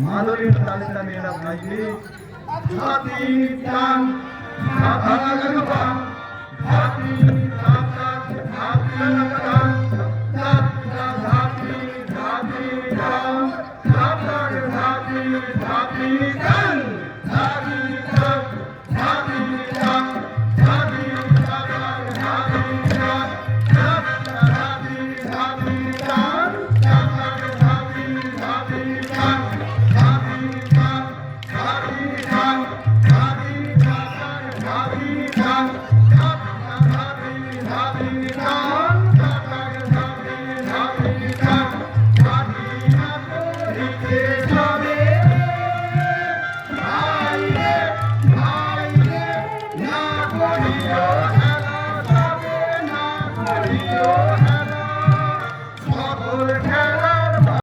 মাদুরীর তালে তালে এরা ভাইবে হাতি টান মাথা লাগা হাতি টাটা হাতি লাগা হাতি হাতি টান টাটা হাতি হাতি টান হাতি টান হাতি টান হাতি টাটা হাতি টান টাটা হাতি হাতি টান টাটা হাতি হাতি টান হাতি টান হাতি টান হাতি টাটা হাতি টান টাটা হাতি হাতি টান টাটা হাতি হাতি টান হাতি হাতি যাবে ভাইরে ভাইরে না করিও হেলা যাবে না করিও